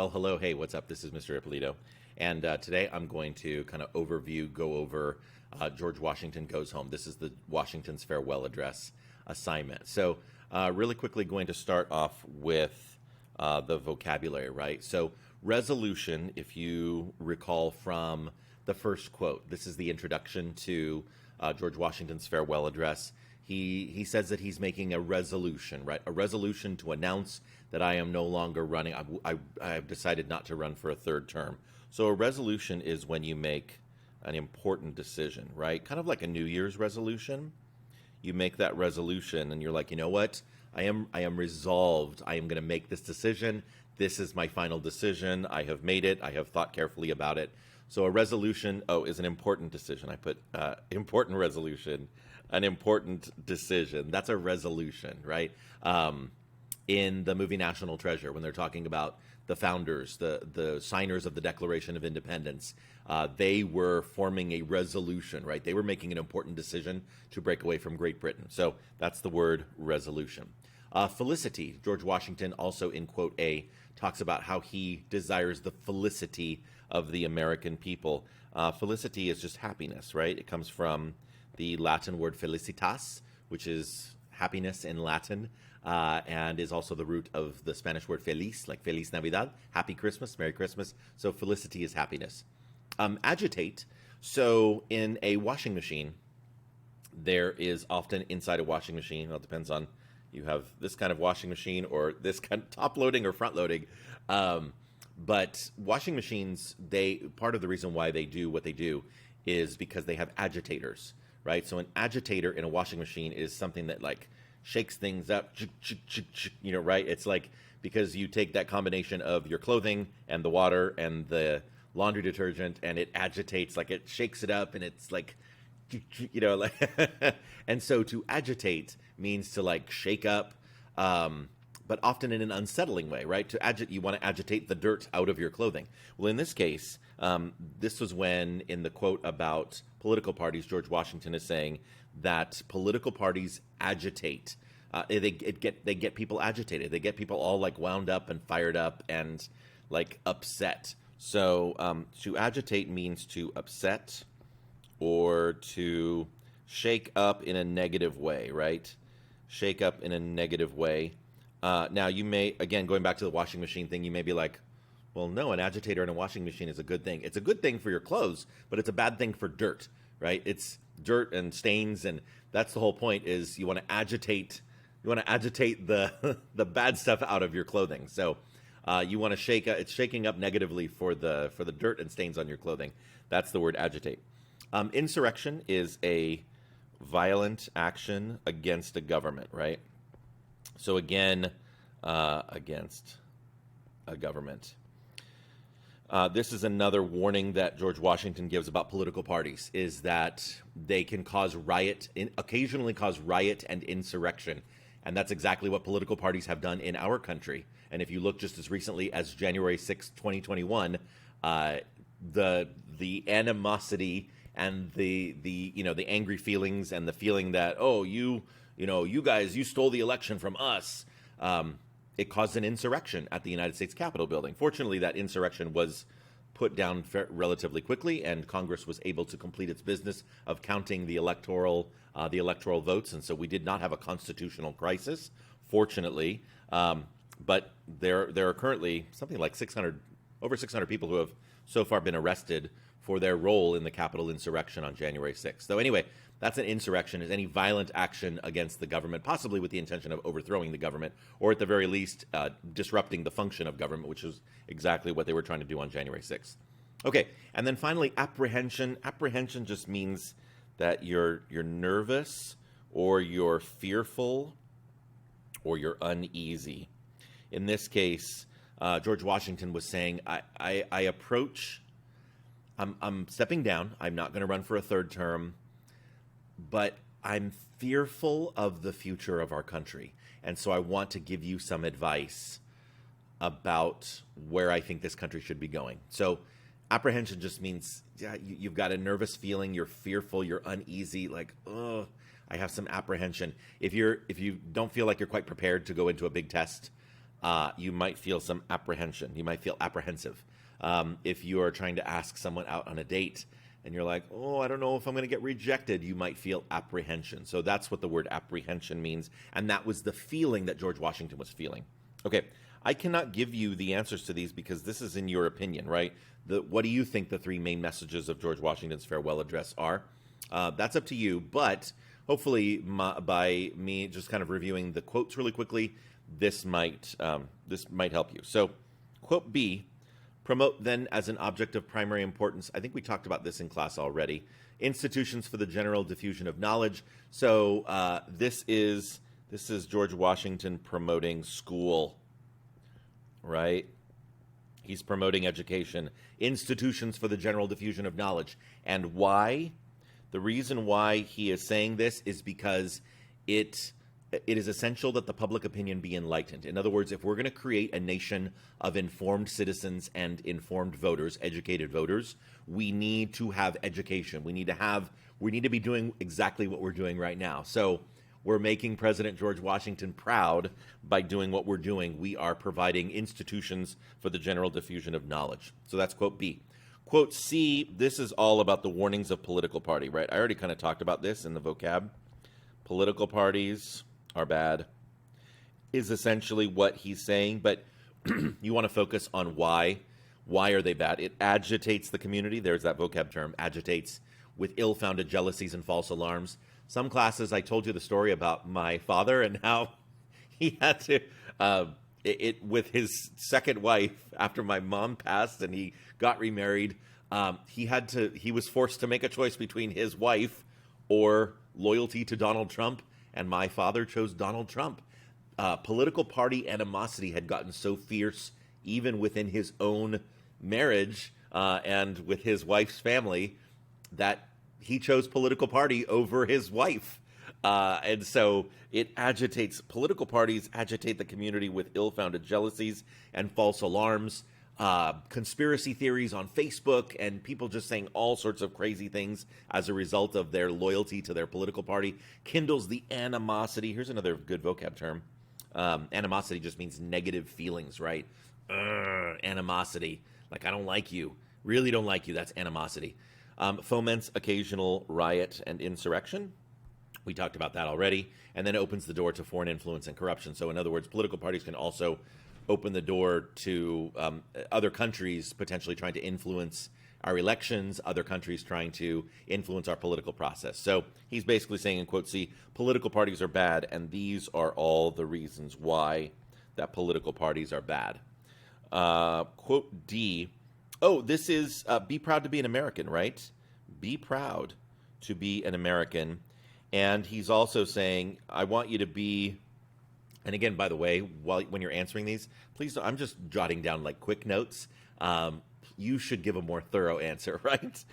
Well, hello, hey, what's up? This is Mr. Ippolito, and today I'm going to kind of go over George Washington Goes Home. This is the Washington's Farewell Address assignment. So, really quickly, going to start off with the vocabulary, right? So, resolution, if you recall from the first quote, this is the introduction to George Washington's Farewell Address. He says that he's making a resolution, right? A resolution to announce that I am no longer running. I've decided not to run for a third term. So a resolution is when you make an important decision, right? Kind of like a New Year's resolution. You make that resolution and you're like, you know what? I am resolved. I am going to make this decision. This is my final decision. I have made it. I have thought carefully about it. So a resolution, is an important decision. I put important resolution, an important decision. That's a resolution, right? In the movie National Treasure, when they're talking about the founders, the signers of the Declaration of Independence, they were forming a resolution, right? They were making an important decision to break away from Great Britain. So that's the word resolution. Felicity, George Washington also in quote A talks about how he desires the felicity of the American people. Felicity is just happiness, right? It comes from the Latin word felicitas, which is happiness in Latin, and is also the root of the Spanish word feliz, like Feliz Navidad, Happy Christmas, Merry Christmas. So felicity is happiness. Agitate, so in a washing machine, there is often inside a washing machine, well, it depends on, you have this kind of washing machine or this kind of top loading or front loading. But washing machines, part of the reason why they do what they do is because they have agitators, right? So an agitator in a washing machine is something that like shakes things up, right? It's like, because you take that combination of your clothing and the water and the laundry detergent and it agitates, like it shakes it up and it's like, like, and so to agitate means to like shake up, but often in an unsettling way, right? You want to agitate the dirt out of your clothing. Well, in this case, this was when, in the quote about political parties, George Washington is saying that political parties agitate. They get people agitated. They get people all like wound up and fired up and like upset. So to agitate means to upset or to shake up in a negative way, right? Shake up in a negative way. Now, you may, again, going back to the washing machine thing, you may be like, well, no, an agitator in a washing machine is a good thing. It's a good thing for your clothes, but it's a bad thing for dirt, right? It's dirt and stains, and that's the whole point, is you want to agitate the the bad stuff out of your clothing. So you want to it's shaking up negatively for the dirt and stains on your clothing. That's the word agitate. Insurrection is a violent action against a government, right? So again, against a government. This is another warning that George Washington gives about political parties, is that they can occasionally cause riot and insurrection. And that's exactly what political parties have done in our country. And if you look just as recently as January 6, 2021, the animosity and the angry feelings and the feeling that, you guys, you stole the election from us. It caused an insurrection at the United States Capitol building. Fortunately, that insurrection was put down relatively quickly, and Congress was able to complete its business of counting the electoral votes, and so we did not have a constitutional crisis, fortunately. But there are currently something like over 600 people who have so far been arrested for their role in the Capitol insurrection on January 6th. So anyway, that's an insurrection, is any violent action against the government, possibly with the intention of overthrowing the government, or at the very least, disrupting the function of government, which is exactly what they were trying to do on January 6th. Okay, and then finally, apprehension. Apprehension just means that you're nervous, or you're fearful, or you're uneasy. In this case, George Washington was saying, I'm stepping down. I'm not going to run for a third term, but I'm fearful of the future of our country. And so I want to give you some advice about where I think this country should be going. So apprehension just means, you've got a nervous feeling, you're fearful, you're uneasy, like, I have some apprehension. If you don't feel like you're quite prepared to go into a big test, you might feel some apprehension. You might feel apprehensive. If you are trying to ask someone out on a date and you're like, oh, I don't know if I'm going to get rejected, you might feel apprehension. So that's what the word apprehension means. And that was the feeling that George Washington was feeling. Okay, I cannot give you the answers to these because this is in your opinion, right? What do you think the three main messages of George Washington's farewell address are? That's up to you, but hopefully by me just kind of reviewing the quotes really quickly, this might help you. So, quote B, promote then as an object of primary importance. I think we talked about this in class already. Institutions for the general diffusion of knowledge. So this is George Washington promoting school, right? He's promoting education, institutions for the general diffusion of knowledge. And why? The reason why he is saying this is because it is essential that the public opinion be enlightened. In other words, if we're going to create a nation of informed citizens and informed voters, educated voters, we need to have education. We need to be doing exactly what we're doing right now. So we're making President George Washington proud by doing what we're doing. We are providing institutions for the general diffusion of knowledge. So that's quote B. Quote C, this is all about the warnings of political party, right? I already kind of talked about this in the vocab. Political parties are bad is essentially what he's saying, but you want to focus on why. Why are they bad? It agitates the community. There's that vocab term, agitates, with ill-founded jealousies and false alarms. Some classes, I told you the story about my father and how he had to, with his second wife, after my mom passed and he got remarried, he was forced to make a choice between his wife or loyalty to Donald Trump, and my father chose Donald Trump. Political party animosity had gotten so fierce, even within his own marriage and with his wife's family, that he chose political party over his wife. And so political parties agitate the community with ill-founded jealousies and false alarms, conspiracy theories on Facebook, and people just saying all sorts of crazy things as a result of their loyalty to their political party, kindles the animosity. Here's another good vocab term. Animosity just means negative feelings, right? Animosity. Like, I don't like you. Really don't like you. That's animosity. Foments occasional riot and insurrection. We talked about that already. And then opens the door to foreign influence and corruption. So in other words, political parties can also open the door to other countries potentially trying to influence our elections, other countries trying to influence our political process. So he's basically saying in quote C, political parties are bad, and these are all the reasons why that political parties are bad. Quote D, this is be proud to be an American, right? Be proud to be an American. And he's also saying, I want you to be, and again, by the way, when you're answering these, please, I'm just jotting down like quick notes. You should give a more thorough answer, right?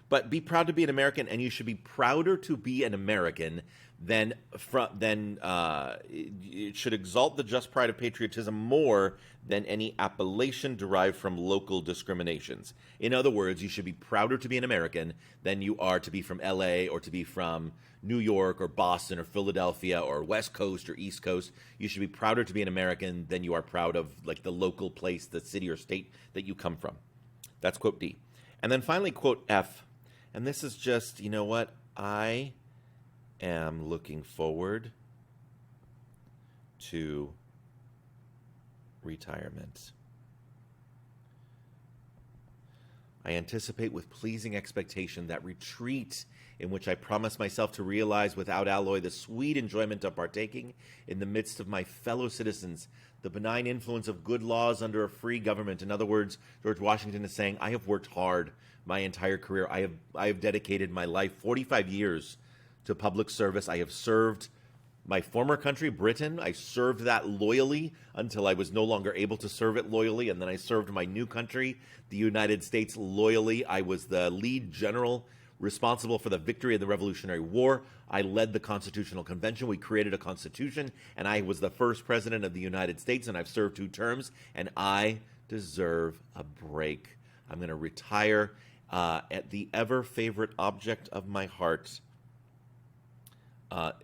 But be proud to be an American, and you should be prouder to be an American than it should exalt the just pride of patriotism more than any appellation derived from local discriminations. In other words, you should be prouder to be an American than you are to be from LA or to be from New York or Boston or Philadelphia or West Coast or East Coast. You should be prouder to be an American than you are proud of like the local place, the city or state that you come from. That's quote D. And then finally, quote F. And this is just, you know what? I am looking forward to retirement. I anticipate with pleasing expectation that retreat in which I promise myself to realize without alloy the sweet enjoyment of partaking in the midst of my fellow citizens, the benign influence of good laws under a free government. In other words, George Washington is saying, I have worked hard my entire career. I have dedicated my life, 45 years, to public service. I have served my former country, Britain. I served that loyally until I was no longer able to serve it loyally, and then I served my new country, the United States, loyally. I was the lead general responsible for the victory of the Revolutionary War. I led the Constitutional Convention. We created a constitution, and I was the first president of the United States, and I've served 2 terms, and I deserve a break. I'm going to retire at the ever-favorite object of my heart.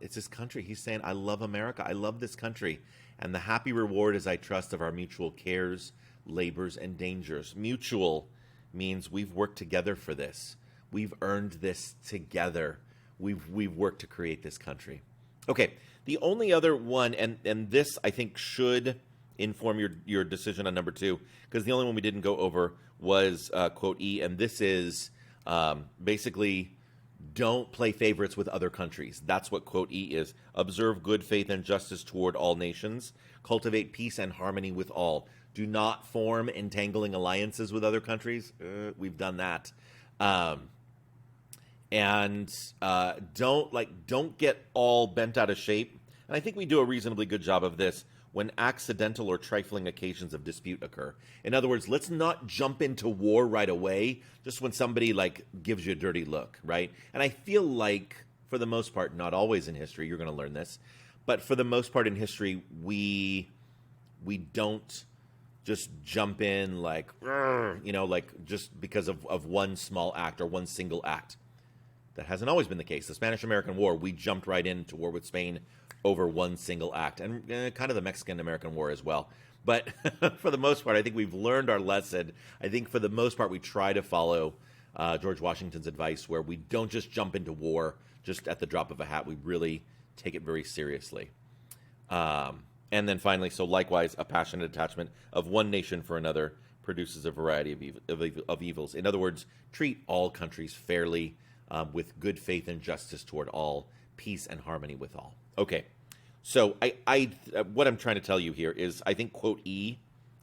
It's this country. He's saying, I love America. I love this country. and the happy reward is, I trust, of our mutual cares, labors, and dangers. Mutual means we've worked together for this. We've earned this together. We've worked to create this country. Okay, the only other one, and this I think should inform your decision on number 2, because the only one we didn't go over was quote E, and this is basically, don't play favorites with other countries. That's what quote E is. Observe good faith and justice toward all nations. Cultivate peace and harmony with all. Do not form entangling alliances with other countries. We've done that. Don't get all bent out of shape. And I think we do a reasonably good job of this when accidental or trifling occasions of dispute occur. In other words, let's not jump into war right away just when somebody gives you a dirty look, right? And I feel like, for the most part, not always in history, you're going to learn this, but for the most part in history, we don't just jump in just because of one small act or one single act. That hasn't always been the case. The Spanish-American War, we jumped right into war with Spain over one single act, and kind of the Mexican-American War as well. But for the most part, I think we've learned our lesson. I think for the most part, we try to follow George Washington's advice, where we don't just jump into war just at the drop of a hat. We really take it very seriously. And then finally, so likewise, a passionate attachment of one nation for another produces a variety of evils. In other words, treat all countries fairly, with good faith and justice toward all, peace and harmony with all. Okay, so what I'm trying to tell you here is, I think quote E,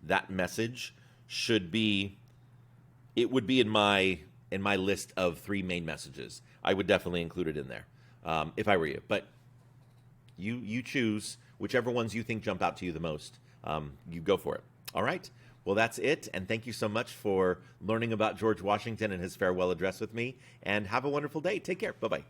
that message should be, it would be in my list of 3 main messages. I would definitely include it in there if I were you. But you choose whichever ones you think jump out to you the most. You go for it. All right. Well, that's it, and thank you so much for learning about George Washington and his farewell address with me, and have a wonderful day. Take care. Bye-bye.